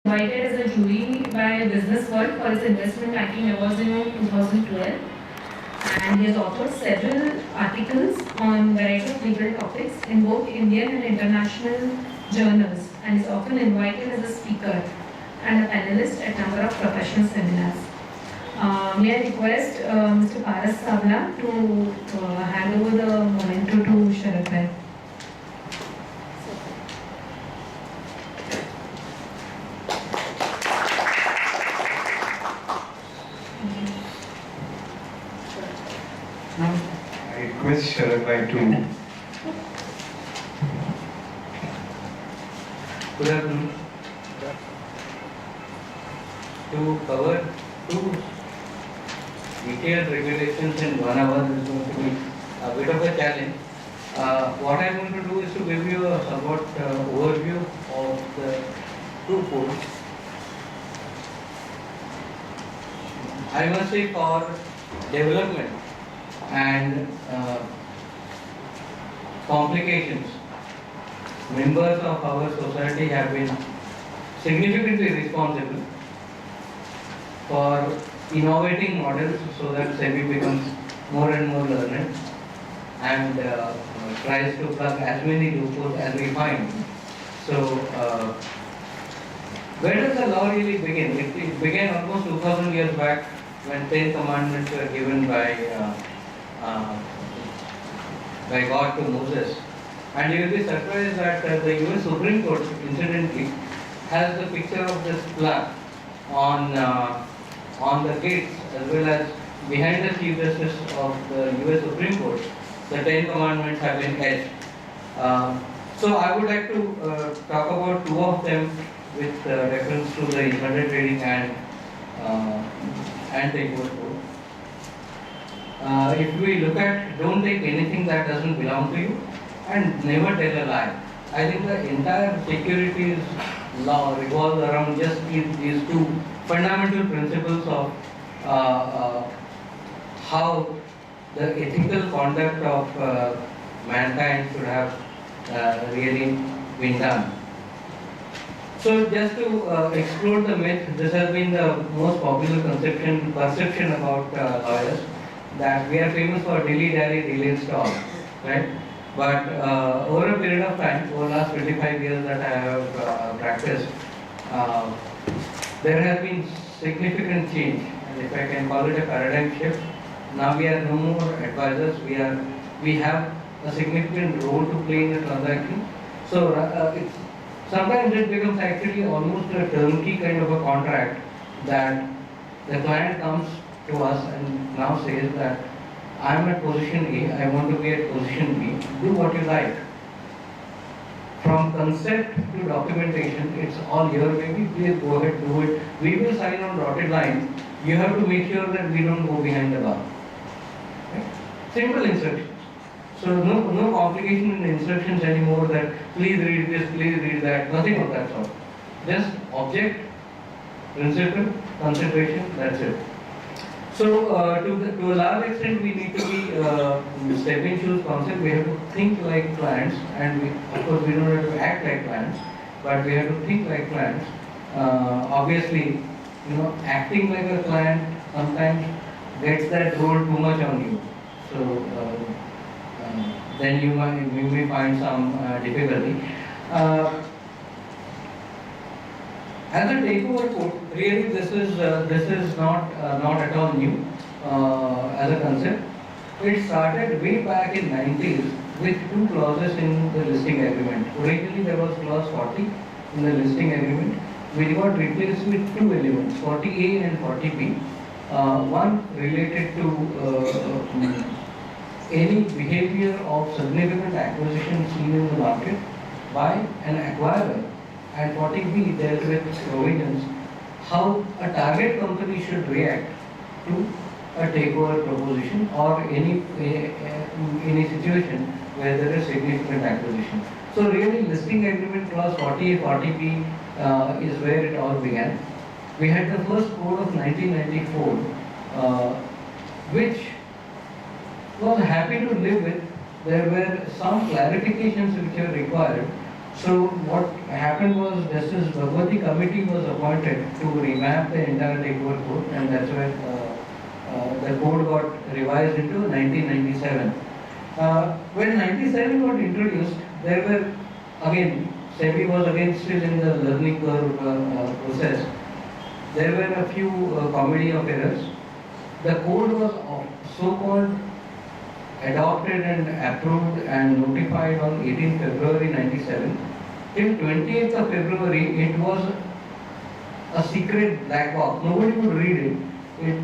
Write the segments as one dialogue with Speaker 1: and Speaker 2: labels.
Speaker 1: Invited as a jury by Business World for his investment banking awards in 2012, and he has authored several articles on variety of legal topics in both Indian and international journals, and is often invited as a speaker and a panelist at number of professional seminars. May I request Mr. Paras Savla to hand over the memento to Sharad Bhai.
Speaker 2: I request Sharad Bhai to.
Speaker 3: Good afternoon. To cover two detailed regulations in 1 hour is going to be a bit of a challenge. What I'm going to do is to give you a somewhat overview of the two codes. I must say for development and complications, members of our society have been significantly responsible for innovating models so that SEBI becomes more and more learned and tries to plug as many loopholes as we find. So, where does the law really begin? It began almost 2000 years back when 10 commandments were given by God to Moses. And you will be surprised that the US Supreme Court, incidentally, has the picture of this plaque on the gates as well as behind the Chief Justice of the US Supreme Court. The 10 commandments have been etched. So I would like to talk about two of them with reference to the insider trading and takeover code. If we look at don't take anything that doesn't belong to you and never tell a lie. I think the entire securities law revolves around just these two fundamental principles of how the ethical conduct of mankind should have really been done. So just to explore the myth, this has been the most popular perception about lawyers, that we are famous for dilly-dally, deal-install, right? But over a period of time, over the last 25 years that I have practiced, there has been significant change, and if I can call it a paradigm shift. Now we are no more advisors, we have a significant role to play in the transaction. So sometimes it becomes actually almost a turnkey kind of a contract, that the client comes to us and now says that I am at position A, I want to be at position B, do what you like. From concept to documentation, it's all your baby, please go ahead, do it. We will sign on dotted line. You have to make sure that we don't go behind the bar. Right? Simple instructions. So no complication in the instructions anymore, that please read this, please read that, nothing of that sort. Just object, principle, consideration, that's it. So to a large extent, we need to be stepping shoes concept. We have to think like clients, and of course we don't have to act like clients, but we have to think like clients. Obviously, acting like a client sometimes gets that role too much on you. So then you may find some difficulty. As a takeover code, really this is not at all new as a concept. It started way back in 90s with two clauses in the listing agreement. Originally there was clause 40 in the listing agreement, which got replaced with two elements, 40A and 40B. One related to any behavior of significant acquisition seen in the market by an acquirer, and 40B dealt with provisions how a target company should react to a takeover proposition or any situation where there is significant acquisition. So really listing agreement clause 40A, 40B is where it all began. We had the first code of 1994, which was happy to live with. There were some clarifications which were required. So what happened was Justice Bhagwati committee was appointed to revamp the entire takeover code, and that's where the code got revised into 1997. When 97 got introduced, there were again, SEBI was again still in the learning curve process. There were a few comedy of errors. The code was so-called adopted and approved and notified on 18 February 97. Till 28th of February, it was a secret black box. Nobody could read it.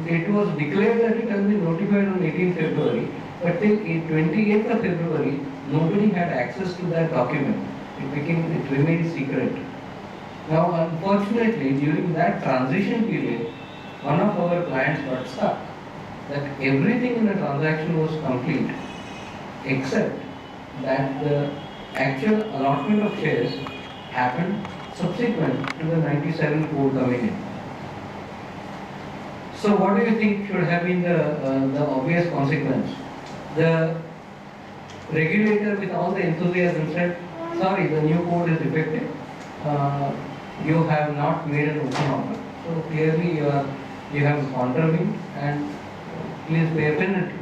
Speaker 3: It was declared that it has been notified on 18 February, but till 28th of February, nobody had access to that document. It remained secret. Now, unfortunately, during that transition period, one of our clients got stuck. That everything in the transaction was complete, except that the actual allotment of shares happened subsequent to the 97 code coming in. So what do you think should have been the obvious consequence? The regulator with all the enthusiasm said, sorry, the new code is defective. You have not made an open offer. So clearly you have contravened and please pay a penalty.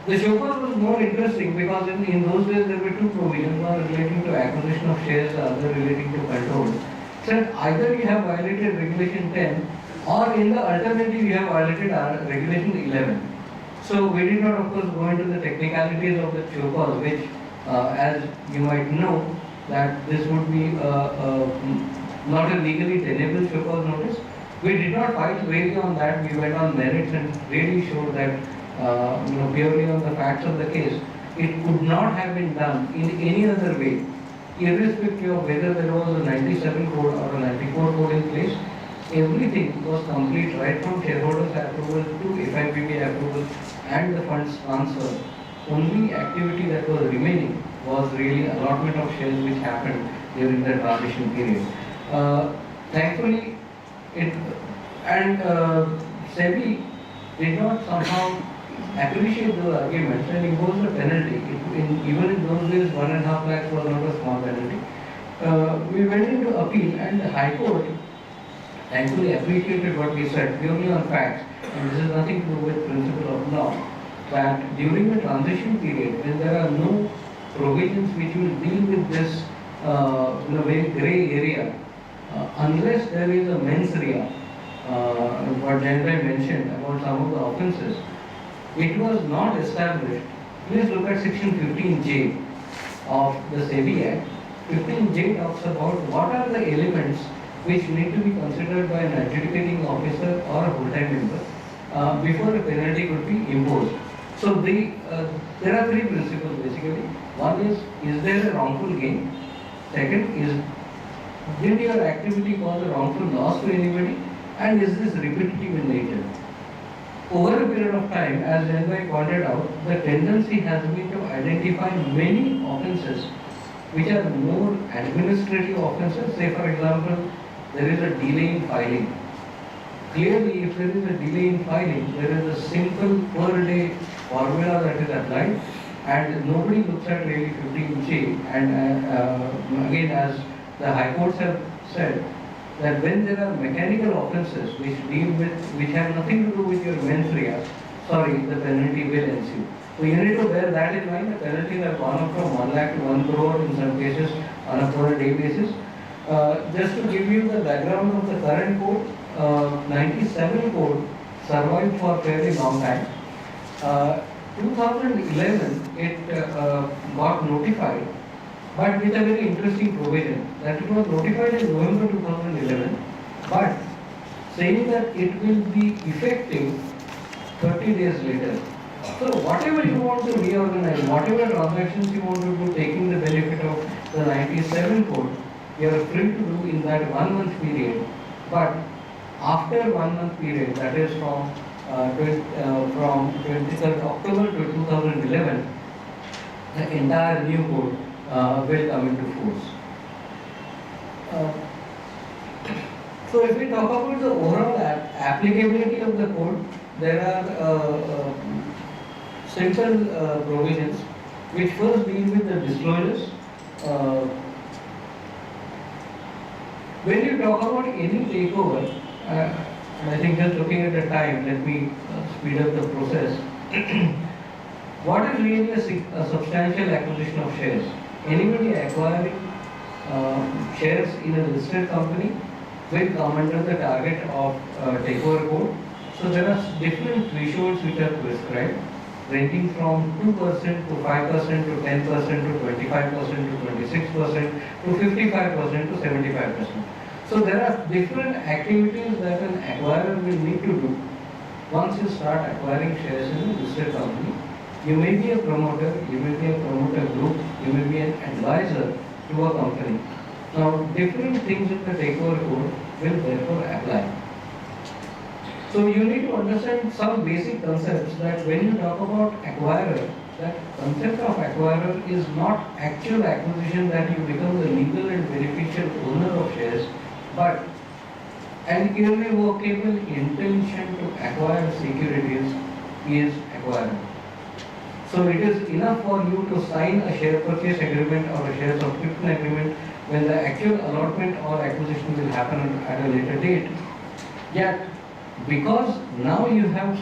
Speaker 3: The show cause was more interesting because in those days there were two provisions, one relating to acquisition of shares, the other relating to control. Said either you have violated regulation 10 or in the alternative you have violated regulation 11. So we did not of course go into the technicalities of the show cause, which as you might know that this would be not a legally tenable show cause notice. We did not fight really on that. We went on merits and really showed that purely on the facts of the case, it could not have been done in any other way, irrespective of whether there was a 97 code or a 94 code in place. Everything was complete, right from shareholders approval to FIPB approval and the funds transfer. Only activity that was remaining was really allotment of shares which happened during the transition period. Thankfully, SEBI did not somehow appreciate the arguments and imposed a penalty. Even in those days, 1.5 lakhs was not a small penalty. We went into appeal and the High Court thankfully appreciated what we said purely on facts, and this has nothing to do with principle of law, that during the transition period when there are no provisions which will deal with this very grey area, unless there is a mens rea, what Janbhai mentioned about some of the offences, it was not established. Please look at section 15J of the SEBI Act. 15J talks about what are the elements which need to be considered by an adjudicating officer or a full-time member before a penalty could be imposed. So there are three principles basically. One is there a wrongful gain? Second is, did your activity cause a wrongful loss to anybody? And is this repetitive in nature? Over a period of time, as Janbhai pointed out, the tendency has been to identify many offences which are more administrative offences. Say for example, there is a delay in filing. Clearly, if there is a delay in filing, there is a simple per day formula that is applied, and nobody looks at really 15G. And again, as the High Courts have said, that when there are mechanical offences which have nothing to do with your mens rea, the penalty will ensue. So you need to bear that in mind. The penalties have gone up from 1 lakh to 1 crore in some cases on a per day basis. Just to give you the background of the current code, 97 code survived for a fairly long time. 2011 it got notified, but with a very interesting provision that it was notified in November 2011, but saying that it will be effective 30 days later. So whatever you want to reorganize, whatever transactions you want to do taking the benefit of the 97 code, you are free to do in that 1 month period. But after 1 month period, that is from 23rd October to 2011, the entire new code will come into force. So if we talk about the overall applicability of the code, there are simple provisions which first deal with the disclosures. When you talk about any takeover, and I think just looking at the time, let me speed up the process. What is really a substantial acquisition of shares? Anybody acquiring shares in a listed company will come under the target of takeover code. So there are different thresholds which are prescribed, ranging from 2% to 5% to 10% to 25% to 26% to 55% to 75%. So there are different activities that an acquirer will need to do once you start acquiring shares in a listed company. You may be a promoter, you may be a promoter group, you may be an advisor to a company. Now, different things in the takeover code will therefore apply. So you need to understand some basic concepts that when you talk about acquirer, that concept of acquirer is not actual acquisition that you become the legal and beneficial owner of shares, but an irrevocable intention to acquire securities is acquirer. So it is enough for you to sign a share purchase agreement or a share subscription agreement when the actual allotment or acquisition will happen at a later date. Yet, because now you have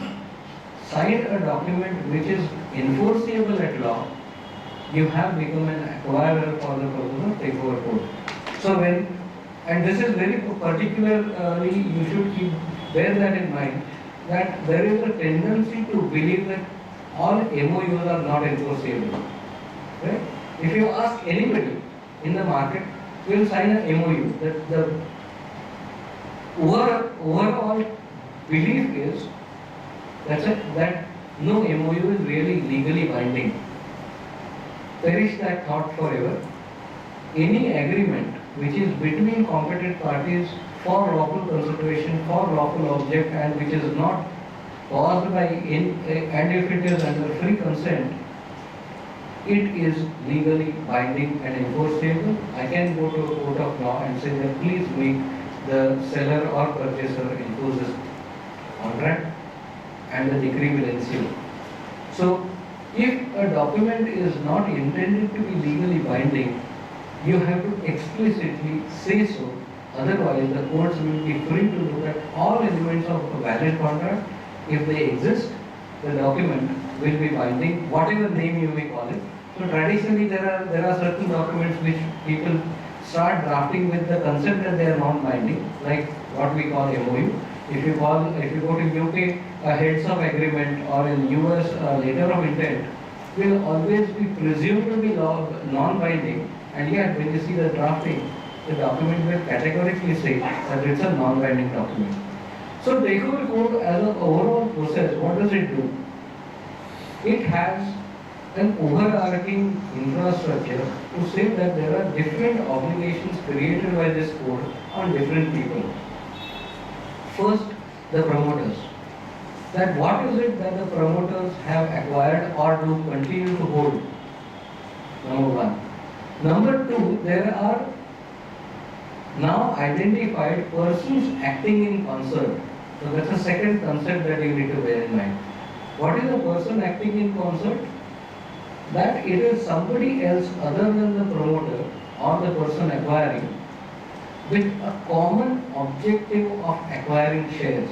Speaker 3: signed a document which is enforceable at law, you have become an acquirer for the purpose of takeover code. So and this is very particularly, you should bear that in mind, that there is a tendency to believe that all MOUs are not enforceable. Right? If you ask anybody in the market, will sign a MOU, that the overall belief is that no MOU is really legally binding. Perish that thought forever. Any agreement which is between competent parties for lawful consideration, for lawful object, and which is not caused by and if it is under free consent, it is legally binding and enforceable. I can go to a court of law and say that please make the seller or purchaser enforce this contract, and the decree will ensue. So, if a document is not intended to be legally binding, you have to explicitly say so. Otherwise, the courts will be free to look at all elements of a valid contract. If they exist, the document will be binding, whatever name you may call it. So traditionally, there are certain documents which people start drafting with the concept that they are non-binding, like what we call MOU. If you go to UK, a heads of agreement, or in US, a letter of intent will always be presumed to be non-binding, and yet when you see the drafting, the document will categorically say that it's a non-binding document. So takeover code as an overall process, what does it do? It has an overarching infrastructure to say that there are different obligations created by this code on different people. First, the promoters. That what is it that the promoters have acquired or do continue to hold? Number one. Number two, there are now identified persons acting in concert. So that's the second concept that you need to bear in mind. What is a person acting in concert? That it is somebody else other than the promoter or the person acquiring with a common objective of acquiring shares.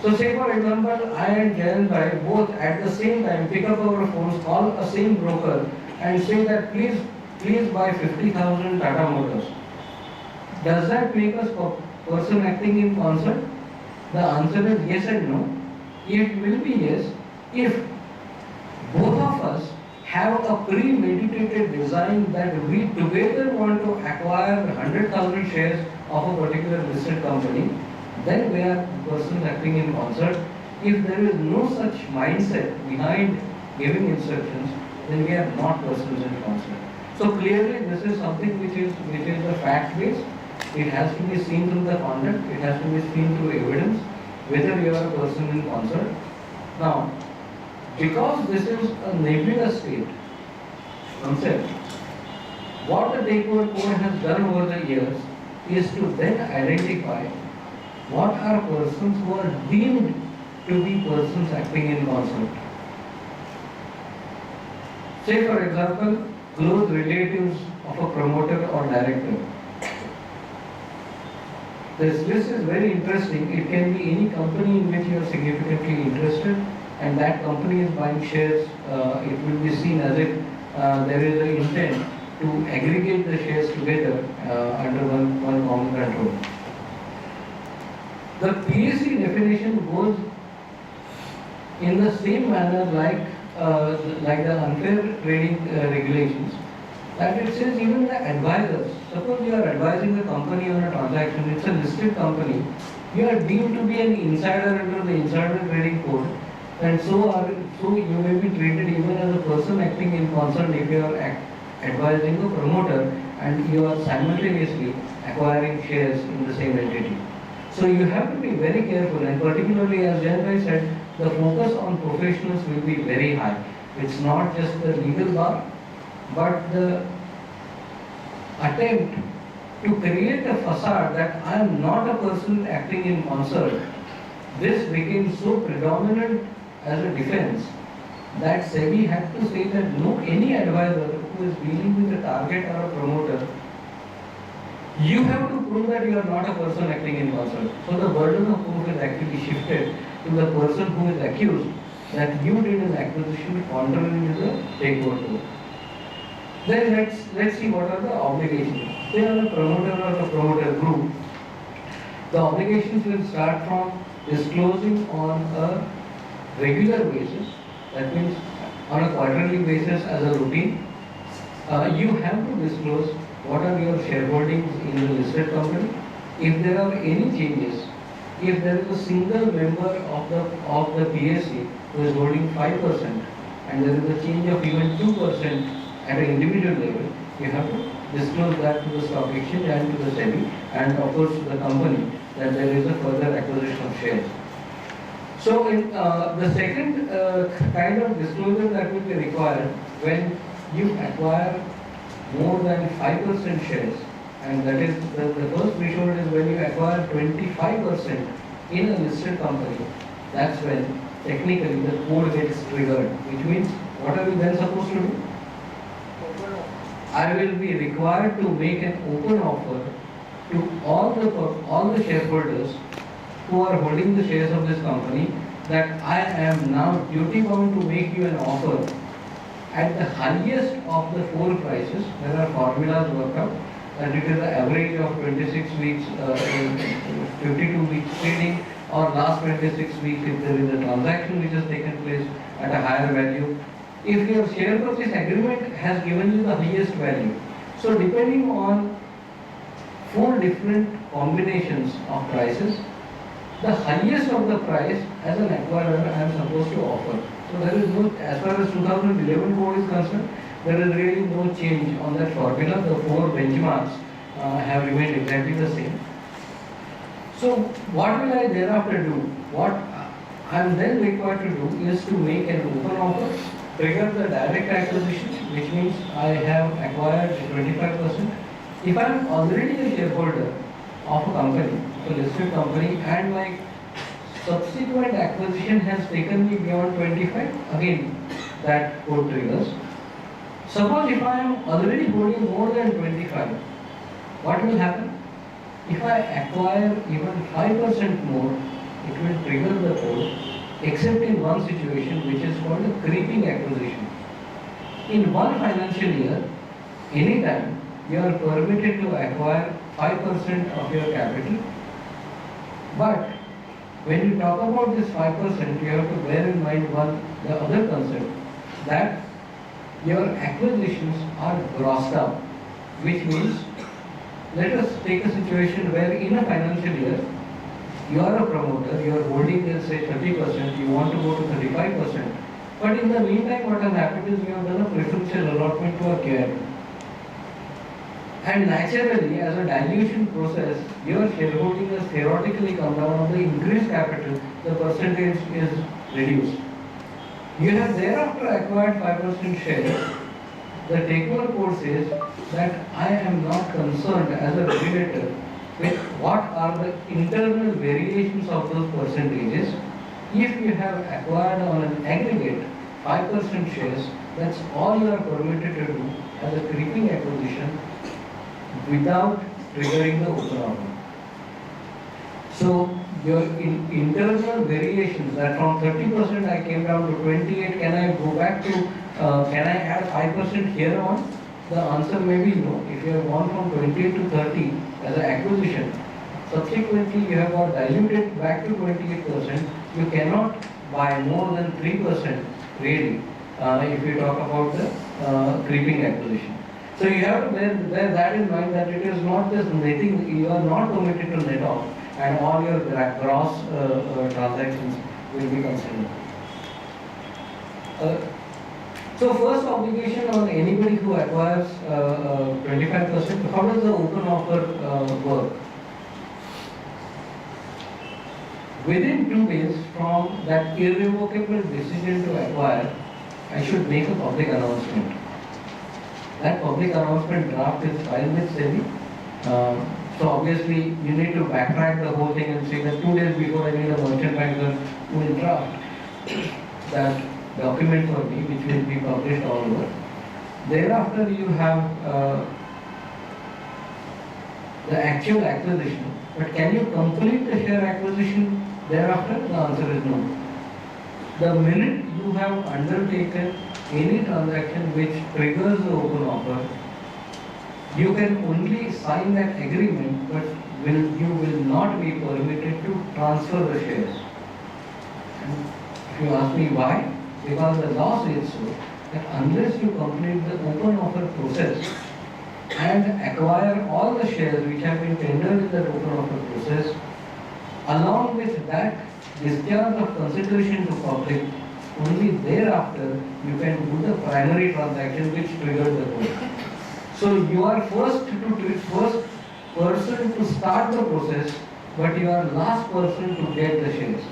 Speaker 3: So say for example, I and Jayan Bhai both at the same time pick up our phones, call a same broker and say that please buy 50,000 Tata Motors. Does that make us person acting in concert? The answer is yes and no. It will be yes if both of us have a premeditated design that we together want to acquire 100,000 shares of a particular listed company, then we are persons acting in concert. If there is no such mindset behind giving instructions, then we are not persons in concert. So clearly this is something which is a fact based. It has to be seen through the conduct, it has to be seen through evidence, whether you are a person in concert. Now, because this is a nebulous state concept, what the takeover code has done over the years is to then identify what are persons who are deemed to be persons acting in concert. Say for example, close relatives of a promoter or director. This list is very interesting. It can be any company in which you are significantly interested, and that company is buying shares. It will be seen as if there is an intent to aggregate the shares together under one common control. The PSC definition goes in the same manner like the unfair trading regulations, that it says even the advisors, suppose you are advising a company on a transaction, it's a listed company, you are deemed to be an insider under the insider trading code, and so you may be treated even as a person acting in concern if you are advising a promoter and you are simultaneously acquiring shares in the same entity. So you have to be very careful, and particularly as Jayanbhai said, the focus on professionals will be very high. It's not just the legal bar, but the attempt to create a facade that I am not a person acting in concert. This became so predominant as a defense that SEBI had to say that no, any advisor who is dealing with a target or a promoter, you have to prove that you are not a person acting in concert. So the burden of proof is actually shifted to the person who is accused that you did an acquisition contrary to the takeover code. Then let's see what are the obligations. Say on a promoter or a promoter group, the obligations will start from disclosing on a regular basis. That means on a quarterly basis as a routine. You have to disclose what are your shareholdings in the listed company. If there are any changes, if there is a single member of the PSC who is holding 5% and there is a change of even 2% at an individual level, you have to disclose that to the stock exchange and to the SEBI and of course to the company that there is a further acquisition of shares. So in the second kind of disclosure that will be required when you acquire more than 5% shares, and that is the first threshold is when you acquire 25% in a listed company. That's when technically the code gets triggered, which means what are we then supposed to do? I will be required to make an open offer to all the shareholders who are holding the shares of this company that I am now duty bound to make you an offer at the highest of the four prices. There are formulas worked out, and it is the average of 26 weeks, 52 weeks trading, or last 26 weeks if there is a transaction which has taken place at a higher value. If your share purchase agreement has given you the highest value, so depending on four different combinations of prices, the highest of the price as an acquirer I am supposed to offer. So there is no, as far as 2011 code is concerned, there is really no change on that formula. The four benchmarks have remained exactly the same. So what will I thereafter do? What I am then required to do is to make an open offer, trigger the direct acquisition, which means I have acquired 25%. If I am already a shareholder of a company, a listed company, and my subsequent acquisition has taken me beyond 25, again that code triggers. Suppose if I am already holding more than 25, what will happen? If I acquire even 5% more, it will trigger the code, except in one situation which is called a creeping acquisition. In one financial year, anytime you are permitted to acquire 5% of your capital, but when you talk about this 5%, you have to bear in mind the other concept, that your acquisitions are grossed up, which means, let us take a situation where in a financial year, you are a promoter, you are holding, let's say 30%, you want to go to 35%, but in the meantime what has happened is you have done a preferential allotment to a KIP. And naturally, as a dilution process, your shareholding has theoretically come down. On the increased capital, the percentage is reduced. You have thereafter acquired 5% share. The takeover code says that I am not concerned as a regulator with what are the internal variations of those percentages. If you have acquired on an aggregate 5% shares, that's all you are permitted to do as a creeping acquisition without triggering the open offer. So your internal variations, that from 30% I came down to 28, can I go back to, can I add 5% here on? The answer may be no. If you have gone from 28 to 30 as an acquisition, subsequently you have got diluted back to 28%, you cannot buy more than 3% really, if you talk about the creeping acquisition. So you have to bear that in mind, that it is not just netting, you are not permitted to net off, and all your gross transactions will be considered. So first obligation on anybody who acquires 25%, how does the open offer work? Within 2 days from that irrevocable decision to acquire, I should make a public announcement. That public announcement draft is filed with SEBI. So obviously you need to backtrack the whole thing and say that 2 days before I need a merchant banker who will draft that document for me, which will be published all over. Thereafter you have the actual acquisition. But can you complete the share acquisition thereafter? The answer is no. The minute you have undertaken any transaction which triggers the open offer, you can only sign that agreement, but you will not be permitted to transfer the shares. And if you ask me why, because the law says so, that unless you complete the open offer process and acquire all the shares which have been tendered in that open offer process, along with that discharge of consideration to public, only thereafter you can do the primary transaction which triggered the code. So you are first person to start the process, but you are last person to get the shares.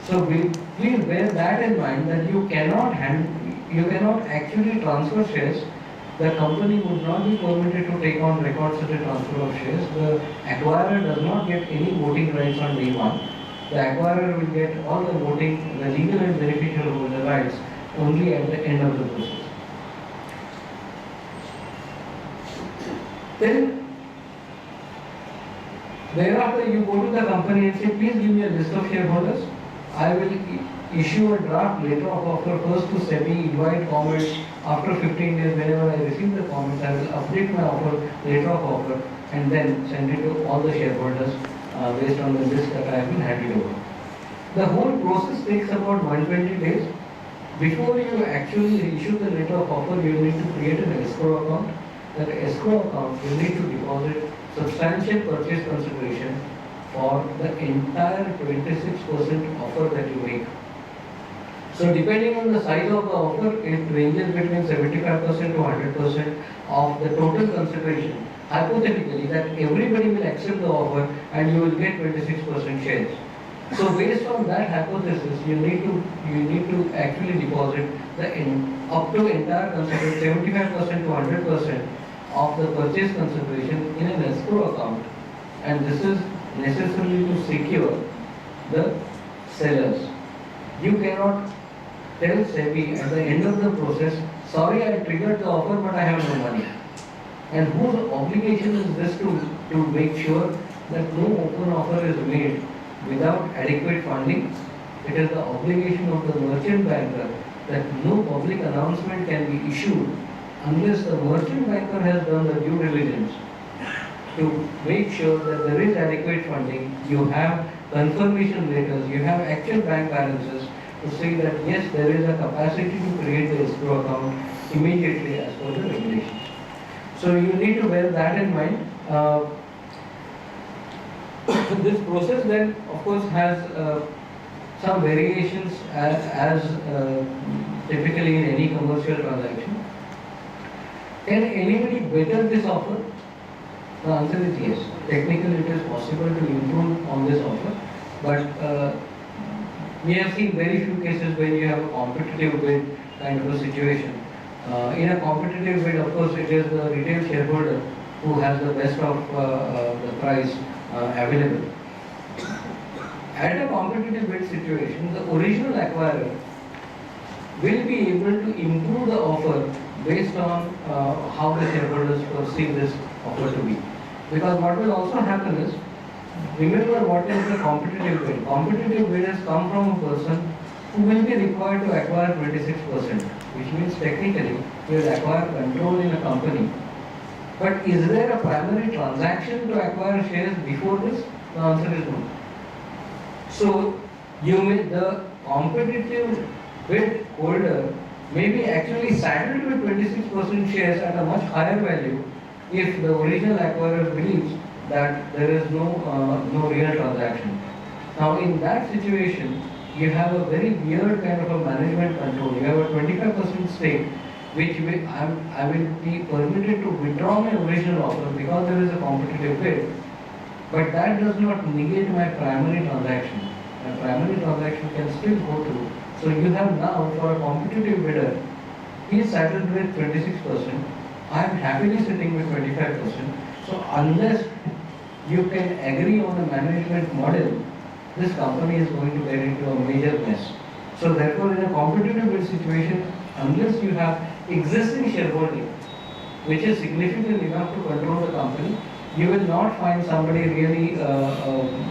Speaker 3: So please bear that in mind, that you cannot actually transfer shares. The company would not be permitted to take on record such a transfer of shares. The acquirer does not get any voting rights on day one. The acquirer will get all the voting, the legal and beneficial holder rights only at the end of the process. Then, thereafter you go to the company and say, please give me a list of shareholders. I will issue a draft letter of offer first to SEBI, invite comments. After 15 days, whenever I receive the comments, I will update my offer, letter of offer, and then send it to all the shareholders based on the list that I have been handed over. The whole process takes about 120 days. Before you actually issue the letter of offer, you need to create an escrow account. That escrow account, you need to deposit substantial purchase consideration for the entire 26% offer that you make. So depending on the size of the offer, it ranges between 75% to 100% of the total consideration. Hypothetically, that everybody will accept the offer and you will get 26% shares. So based on that hypothesis, you need to actually deposit up to entire consideration, 75% to 100% of the purchase consideration in an escrow account, and this is necessary to secure the sellers. You cannot tell SEBI at the end of the process, sorry, I triggered the offer but I have no money. And whose obligation is this to make sure that no open offer is made without adequate funding? It is the obligation of the merchant banker that no public announcement can be issued unless the merchant banker has done the due diligence to make sure that there is adequate funding. You have confirmation letters, you have actual bank balances to say that yes, there is a capacity to create the escrow account immediately as per the regulations. So you need to bear that in mind. This process then of course has some variations as typically in any commercial transaction. Can anybody better this offer? The answer is yes. Technically it is possible to improve on this offer, but we have seen very few cases when you have a competitive bid kind of a situation. In a competitive bid, of course, it is the retail shareholder who has the best of the price available. At a competitive bid situation, the original acquirer will be able to improve the offer based on how the shareholders perceive this offer to be. Because what will also happen is, remember what is the competitive bid. Competitive bid has come from a person who will be required to acquire 26%, which means technically he will acquire control in a company. But is there a primary transaction to acquire shares before this? The answer is no. So the competitive bid holder may be actually saddled with 26% shares at a much higher value if the original acquirer believes that there is no real transaction. Now in that situation, you have a very weird kind of a management control. You have a 25% stake which I will be permitted to withdraw my original offer because there is a competitive bid. But that does not negate my primary transaction. My primary transaction can still go through. So you have now for a competitive bidder, he is saddled with 26%. I am happily sitting with 25%. So unless you can agree on a management model, this company is going to get into a major mess. So therefore, in a competitive bid situation, unless you have existing shareholding, which is significant enough to control the company, you will not find somebody really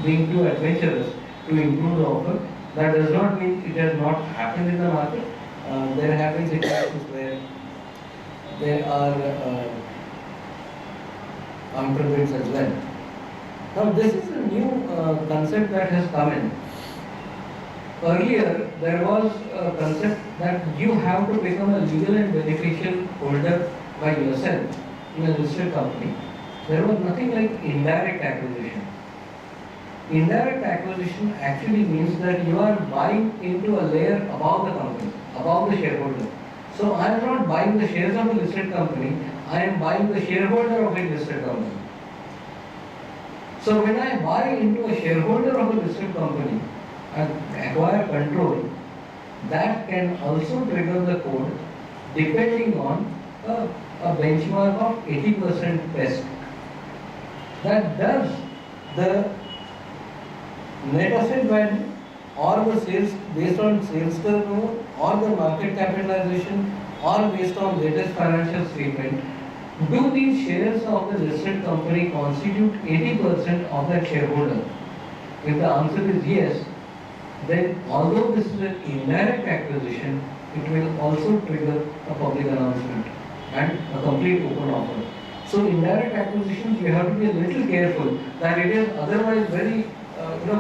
Speaker 3: being too adventurous to improve the offer. That does not mean it has not happened in the market. There have been situations where there are counterbids as well. Now this is a new concept that has come in. Earlier there was a concept that you have to become a legal and beneficial holder by yourself in a listed company. There was nothing like indirect acquisition. Indirect acquisition actually means that you are buying into a layer above the company, above the shareholder. So I am not buying the shares of a listed company, I am buying the shareholder of a listed company. So when I buy into a shareholder of a listed company and acquire control, that can also trigger the code depending on a benchmark of 80% test. That does the net asset value or the sales based on sales turnover or the market capitalization or based on latest financial statement. Do these shares of the listed company constitute 80% of that shareholder? If the answer is yes, then although this is an indirect acquisition, it will also trigger a public announcement and a complete open offer. So indirect acquisitions, you have to be a little careful that it is otherwise very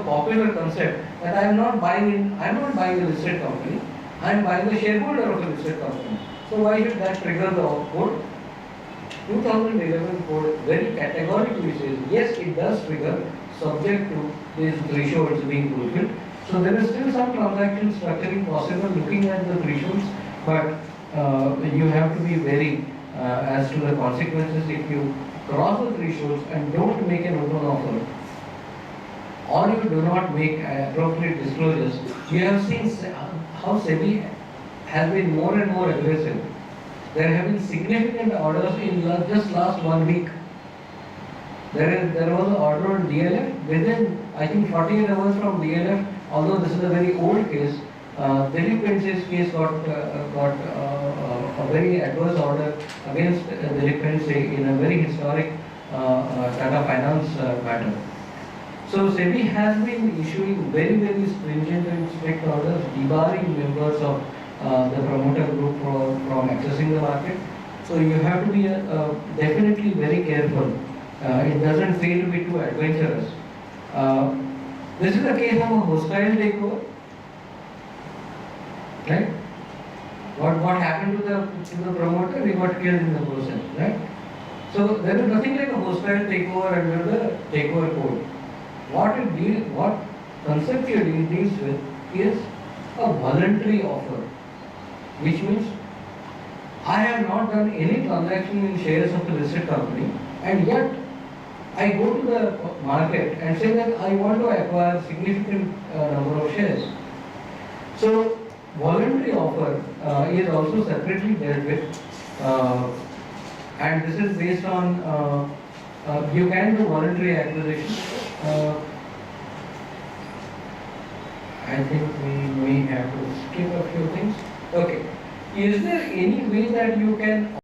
Speaker 3: popular concept that I am not buying a listed company, I am buying the shareholder of a listed company. So why should that trigger the code? 2011 code very categorically says yes, it does trigger subject to these thresholds being fulfilled. So there is still some transaction structuring possible looking at the thresholds, but you have to be wary as to the consequences if you cross the thresholds and don't make an open offer, or you do not make appropriate disclosures. You have seen how SEBI has been more and more aggressive. There have been significant orders in just last 1 week. There was an order on DLF within, I think, 48 hours from DLF. Although this is a very old case, Dilip Pence's case got a very adverse order against Dilip Pence in a very historic Tata Finance matter. So SEBI has been issuing very, very stringent and strict orders, debarring members of the promoter group from accessing the market. So you have to be definitely very careful. It doesn't pay to be too adventurous. This is a case of a hostile takeover, right? What happened to the promoter? He got killed in the process, right? So there is nothing like a hostile takeover under the takeover code. What conceptually deals with is a voluntary offer, which means I have not done any transaction in shares of a listed company, and yet I go to the market and say that I want to acquire significant number of shares. So voluntary offer is also separately dealt with, and this is based on you can do voluntary acquisition. I think we may have to skip a few things. Okay. Is there any way that you can